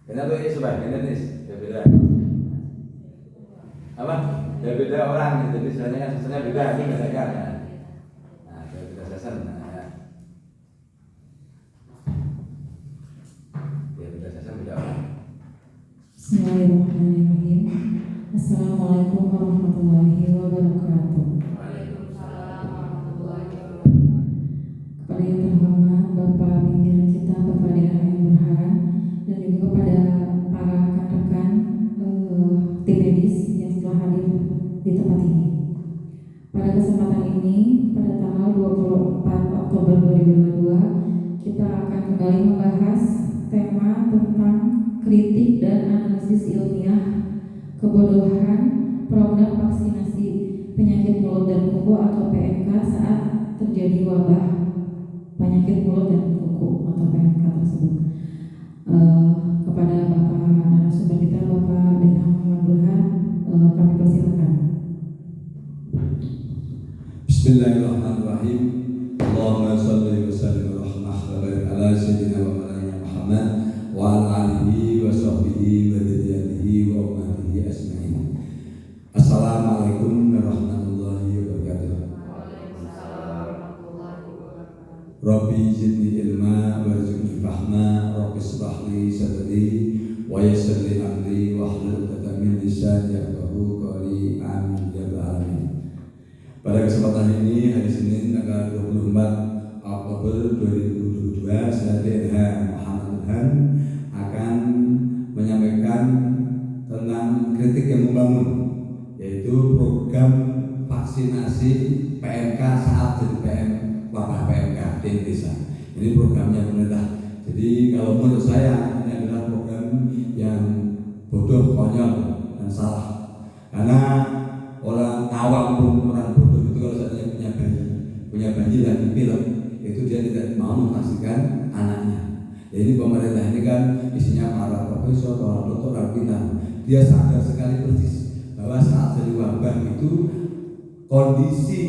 Kenapa ini sebagian jenis? Ya beda. Apa? Ya beda orang. Jadi sebenarnya kan sebenarnya beda. Ini beda kan. Nah, beda season. Ya beda season beda orang. Bismillahirrahmanirrahim. Assalamualaikum warahmatullahi wabarakatuh. Kepada yang terhormat Bapak pimpinan kita, Bapak Daerah yang berhak, dan juga kepada para rekan-rekan tim medis yang telah hadir di tempat ini. Pada kesempatan ini, pada tanggal 24 Oktober 2022, kita akan kembali membahas tema tentang kritik dan analisis ilmiah kebodohan program vaksinasi penyakit mulut dan kuku atau PMK saat terjadi wabah penyakit mulut dan kuku atau PMK tersebut. Kepada Bapak narasumber kita, Bapak Dekan Muhammad Burhan, kami persilakan. Bismillahirrahmanirrahim. Allahumma shalli wa sallim wa rahmah wa barik ala sayyidina wa maulana Muhammad wa ala alihi wa sahbihi wa dzurriyyatihi wa ummatihi ajmain. Assalamualaikum warahmatullahi wabarakatuh. Rabbi zidni ilma warzuqni fahma, Rabbi ishrah li sadri wa yassir li amri wahlul 'uqdatam min lisani yafqahu qawli. Amin ya rabbal alamin. Pada kesempatan ini, hari Senin tanggal 24 Oktober 2022, saya DH Muhammad Burhan akan menyampaikan tentang kritik yang membangun, yaitu program vaksinasi PMK saat jadi wabah PMK di Indonesia. Ini programnya pemerintah. Jadi kalau menurut saya ini adalah program yang bodoh, konyol, dan salah. Karena orang awam pun, orang bodoh itu kalau seandainya punya bayi lagi pilek, itu dia tidak mau memastikan anaknya. Jadi pemerintah ini kan isinya para profesor, para dokter, para kita. Dia sadar sekali persis bahwa saat jadi wabah itu kondisi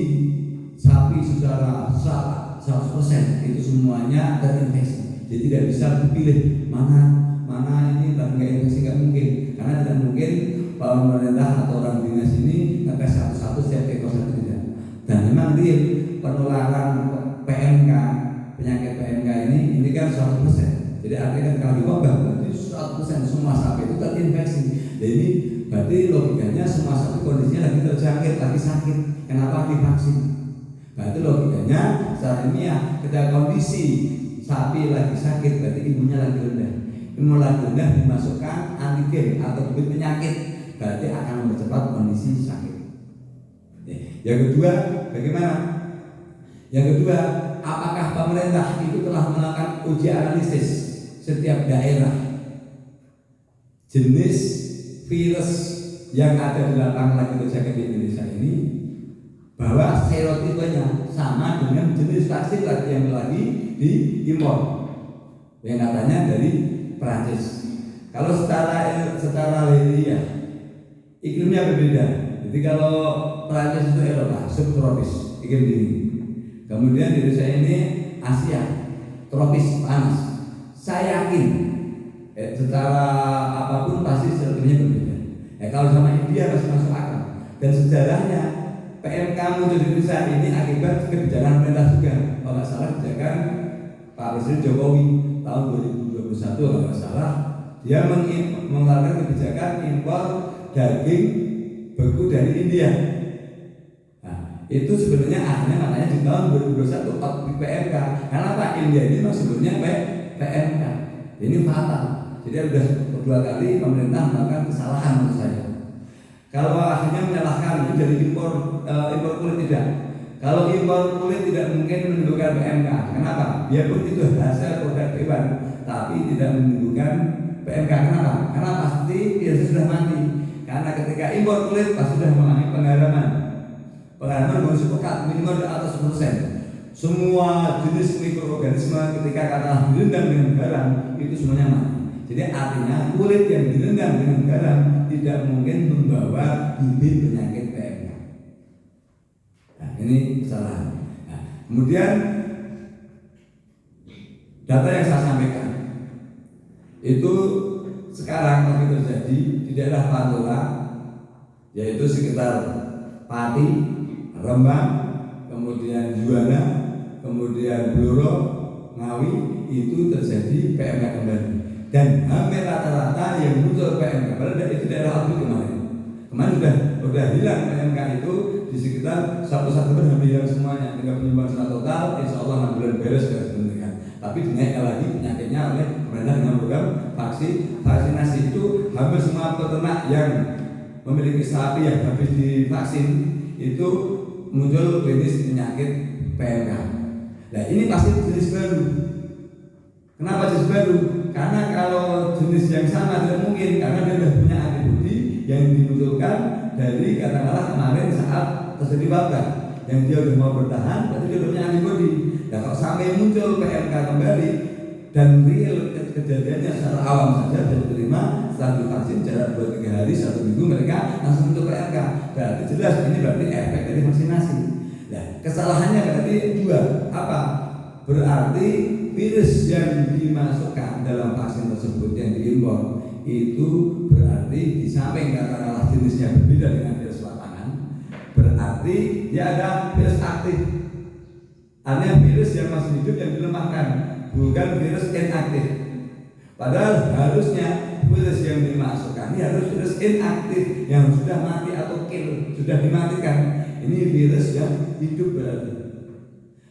sapi secara 100% itu semuanya terinfeksi. Jadi tidak bisa dipilih mana ini nggak infeksi, nggak mungkin, karena tidak mungkin pemerintah atau orang dinas ini ngetes satu-satu setiap ekor satu tidak. Dan memang real penularan PMK, penyakit PMK ini kan 100%. Jadi artinya kalau diwabah berarti 100% semua sapi itu terinfeksi. Jadi berarti logikanya semua sapi kondisinya lagi terjangkit, lagi sakit. Kenapa divaksin? Berarti logikanya secara ilmiah ketika kondisi sapi lagi sakit berarti imunnya lagi rendah. Imun lagi rendah dimasukkan antigen atau bibit penyakit, berarti akan mempercepat kondisi sakit. Yang kedua, bagaimana? Yang kedua, apakah pemerintah itu telah melakukan uji analisis setiap daerah jenis virus yang ada di lapangan lagi terjadi di Indonesia ini, bahwa serotipenya sama dengan jenis vaksin lagi yang lagi diimpor yang katanya dari Perancis. Kalau secara linear iklimnya berbeda. Jadi kalau Perancis itu Eropa subtropis, iklim dingin. Kemudian di Indonesia ini Asia tropis panas. Saya yakin secara apapun pasti iklimnya berbeda. Kalau sama India masih masuk akal. Dan sejarahnya PMK muncul di Indonesia ini akibat kebijakan pemerintah juga. Kalau nggak salah kebijakan Pak Presiden Jokowi tahun 2021 kalau nggak salah, dia mengeluarkan kebijakan impor daging beku dari India. Nah, itu sebenarnya akhirnya makanya di tahun 2021 outbreak PMK. Karena Pak India ini memang sebelumnya PMK. Ini fatal. Jadi sudah kedua kali pemerintah melakukan kesalahan menurut saya. Kalau akhirnya menyalahkan itu dari impor kulit tidak. Kalau impor kulit tidak mungkin menimbulkan PMK. Kenapa? Biarpun itu hasil produk hewan, tapi tidak menimbulkan PMK. Kenapa? Karena pasti biasa sudah mati. Karena ketika impor kulit pasti sudah mengalami penggaraman. Penggaraman harus pekat minimal di atas 10%. Semua jenis mikroorganisme ketika kata direndam dengan garam itu semuanya mati. Jadi artinya kulit yang direndam dengan garam tidak mungkin membawa bibit penyakit PMK. Nah, ini kesalahan. Nah, kemudian data yang saya sampaikan itu sekarang lagi terjadi di daerah Pantura, yaitu sekitar Pati, Rembang, kemudian Juwana, kemudian Blora, Ngawi, itu terjadi PMK kembali. Dan hampir rata-rata yang muncul PMK kembali itu daerah outbreak kemarin. Kemarin sudah hilang PMK itu di sekitar 1 September hampir hilang semuanya. Tinggal penyumbang secara total, insya Allah 6 bulan beres sudah sebenarnya. Tapi dinaikkan lagi penyakitnya oleh pemerintah dengan program vaksinasi itu. Hampir semua peternak yang memiliki sapi yang habis divaksin itu muncul klinis penyakit PMK. Nah ini pasti jenis baru. Kenapa jenis baru? Karena kalau jenis yang sama tidak mungkin, karena dia sudah punya antibodi yang dimunculkan dari katakanlah kemarin saat terjadi wabah, yang dia sudah mau bertahan, berarti dia punya antibodi. Nah kalau sampai muncul PMK kembali dan real kejadiannya secara awam saja bisa diterima setelah divaksin jarak 2-3 hari 1 minggu mereka langsung muncul PMK, berarti jelas ini berarti efek dari vaksinasi. Nah kesalahannya berarti dua, apa? Berarti virus yang dimasukkan dalam vaksin tersebut yang diimpor itu berarti di samping katakanlah jenisnya berbeda dengan virus lapangan, berarti dia ada virus aktif. Artinya virus yang masih hidup yang dilemahkan, bukan virus inaktif. Padahal harusnya virus yang dimasukkan ini harus virus inaktif yang sudah mati atau kill, sudah dimatikan. Ini virus yang hidup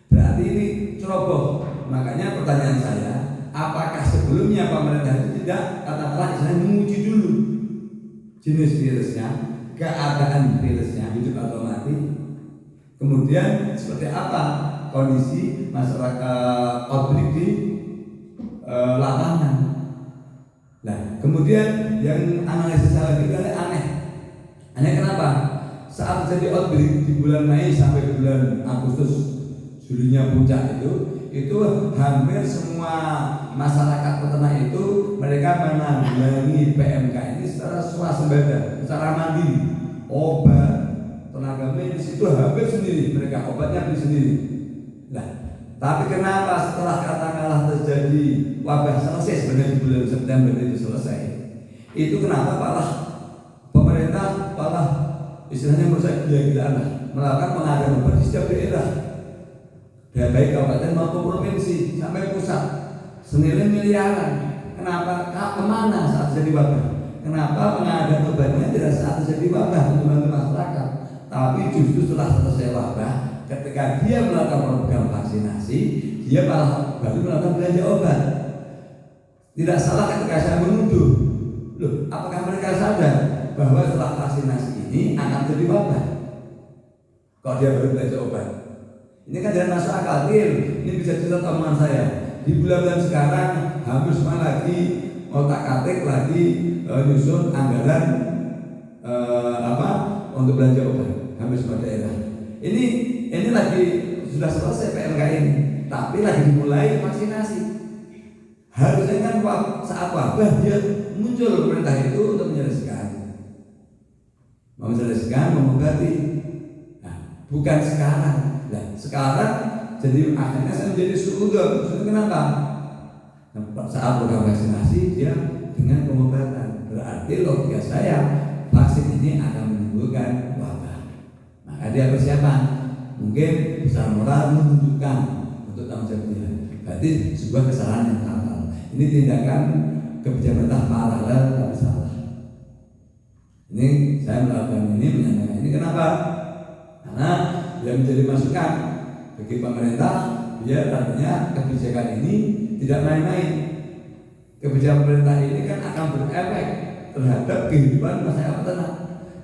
berarti ini ceroboh. Makanya pertanyaan saya, apakah sebelumnya pemerintah itu tidak katakanlah istilahnya menguji dulu jenis virusnya, keadaan virusnya hidup atau mati, kemudian seperti apa kondisi masyarakat outbreak di lapangan. Nah, kemudian yang analisis saya lagi aneh. Aneh kenapa? Saat terjadi outbreak di bulan Mei sampai bulan Agustus, Julinya puncak itu hampir semua masyarakat peternak itu mereka menangani PMK ini secara swasembada, secara mandiri. Obat, tenaga medis itu hampir sendiri, mereka obatnya beli sendiri. Nah, tapi kenapa setelah katakanlah terjadi wabah selesai sebenarnya di bulan September itu selesai, itu kenapa pemerintah istilahnya menurut saya gila-gilaan melakukan pengadaan obat di setiap daerah, baik kabupaten maupun provinsi sampai pusat, senilai miliaran. Kenapa? Kemana saat terjadi wabah? Kenapa pengadaan obatnya tidak saat terjadi wabah untuk membantu masyarakat, tapi justru setelah selesai wabah, ketika dia melakukan program vaksinasi, dia malah baru melakukan belanja obat. Tidak salah ketika saya menuduh, loh, apakah mereka sadar bahwa setelah vaksinasi ini akan terjadi wabah? Kok dia baru belanja obat? Ini kan jangan masuk akal, ini bisa cerita teman saya. Di bulan-bulan sekarang hampir semua lagi otak-atik lagi nyusun anggaran untuk belanja obat hampir semua daerah. Ini lagi sudah selesai PMK ini, tapi lagi dimulai vaksinasi. Harusnya kan saat wabah dia muncul pemerintah itu untuk menyelesaikan, mengobati. Nah, bukan sekarang. Nah, sekarang jadi akhirnya saya menjadi suudon. Kenapa? Saat program vaksinasi dia dengan pengobatan, berarti logika saya vaksin ini akan menimbulkan wabah. Maka dia persiapan, mungkin besar moral menunjukkan untuk tanggung jawab dia. Berarti sebuah kesalahan yang fatal. Ini tindakan kebijakan pemerintah paralel tapi salah. Ini saya melakukan ini menyatakan ini kenapa? Karena dia menjadi masukan bagi pemerintah biar artinya kebijakan ini tidak main-main. Kebijakan pemerintah ini kan akan berefek terhadap kehidupan masyarakat peternak.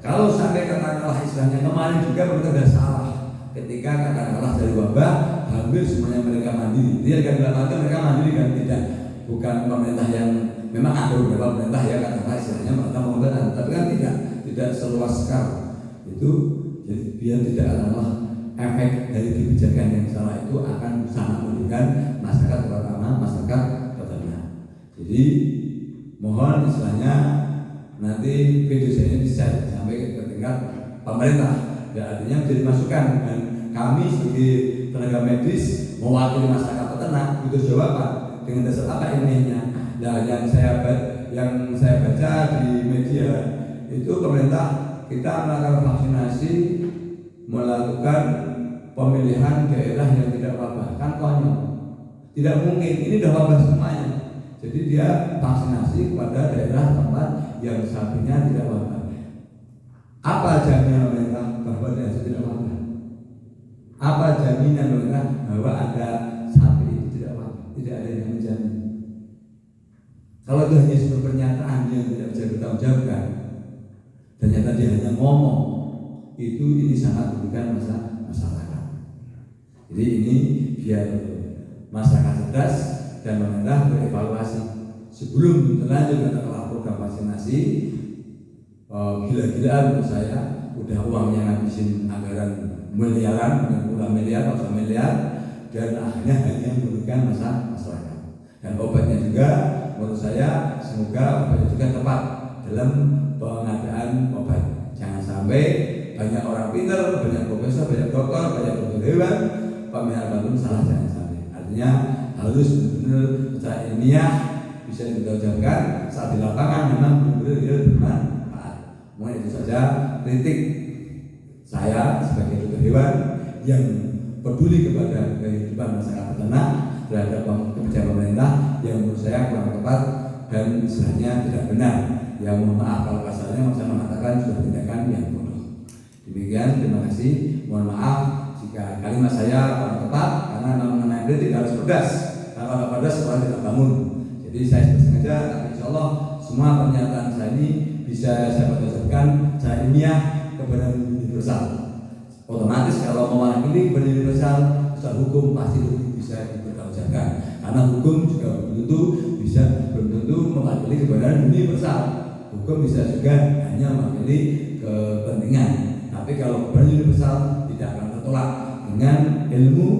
Kalau sampai katakanlah istilahnya kemarin juga pemerintah sudah salah ketika katakanlah dari wabah hampir semuanya mereka mandiri. Dia kan dalam arti mereka mandiri kan tidak, bukan pemerintah yang memang ada beberapa pemerintah ya katakanlah istilahnya melakukan pengobatan, tapi kan tidak seluas sekarang itu. Jadi biar tidak adalah efek dari kebijakan yang salah itu akan sangat merugikan masyarakat, terutama masyarakat peternak. Jadi mohon istilahnya nanti video saya ini bisa sampai ke tingkat pemerintah. Ya, artinya menjadi masukan dan kami sebagai tenaga medis mewakili masyarakat peternak butuh jawaban dengan dasar apa ilmiahnya. Nah, yang saya baca di media itu pemerintah kita melakukan vaksinasi, melakukan pemilihan daerah yang tidak wabah, kan konyol. Tidak mungkin, ini sudah wabah semuanya. Jadi dia vaksinasi kepada daerah tempat yang sapinya tidak wabah. Apa jaminan pemerintah bahwa daerah tidak wabah? Apa jaminan pemerintah bahwa ada sapi itu tidak wabah? Tidak ada yang menjamin. Kalau itu hanya sebuah pernyataan yang tidak bisa bertanggung ternyata dia hanya ngomong, itu ini sangat merugikan masyarakat. Jadi ini biar masyarakat cerdas dan pemerintah berevaluasi sebelum terlanjur katakanlah program vaksinasi. Gila-gilaan menurut saya, udah uangnya ngabisin anggaran miliaran, puluhan miliar, ratusan miliar, dan akhirnya hanya merugikan masyarakat. Dan obatnya juga menurut saya semoga obatnya juga tepat dalam pengadaan obat. Jangan sampai banyak orang pintar, banyak profesor, banyak dokter, banyak dokter hewan, pemerintah pun salah, jangan sampai. Artinya harus benar-benar secara ilmiah bisa dipertanggungjawabkan saat di lapangan memang benar-benar bermanfaat. Mungkin itu saja kritik saya sebagai dokter hewan yang peduli kepada kehidupan masyarakat peternak terhadap kebijakan pemerintah yang menurut saya kurang tepat dan istilahnya tidak benar. Ya mohon maaf kalau kasarnya saya mengatakan sudah tindakan yang bodoh. Demikian, terima kasih. Mohon maaf jika kalimat saya kurang tepat karena mengenai kritik harus pedas. Kalau tidak pedas orang tidak bangun. Jadi saya bersengaja, tapi insya Allah semua pernyataan saya ini bisa saya berdasarkan secara ilmiah kebenaran universal. Otomatis kalau mewakili kebenaran universal secara hukum pasti bisa dipertanggungjawabkan. Karena hukum juga belum tentu mewakili kebenaran universal. Hukum bisa juga hanya mewakili kepentingan. Tapi kalau kebenaran universal tidak akan tertolak dengan ilmu,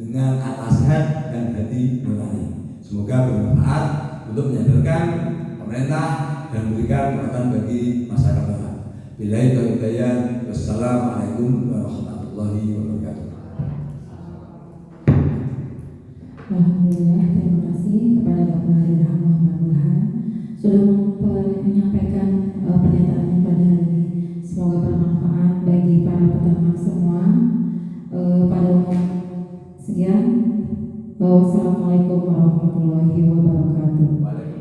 dengan akal sehat dan hati nurani. Semoga bermanfaat untuk menyadarkan pemerintah dan memberikan pengertian bagi masyarakat kita. Billahi taufiq. Wassalamualaikum warahmatullahi wabarakatuh. Alhamdulillah, terima kasih kepada Bapak Dirham Muhammad Burhan sudah menyampaikan pernyataannya pada hari ini. Semoga bermanfaat bagi para peternak semua. Pada umum sekian. Wassalamualaikum warahmatullahi wabarakatuh.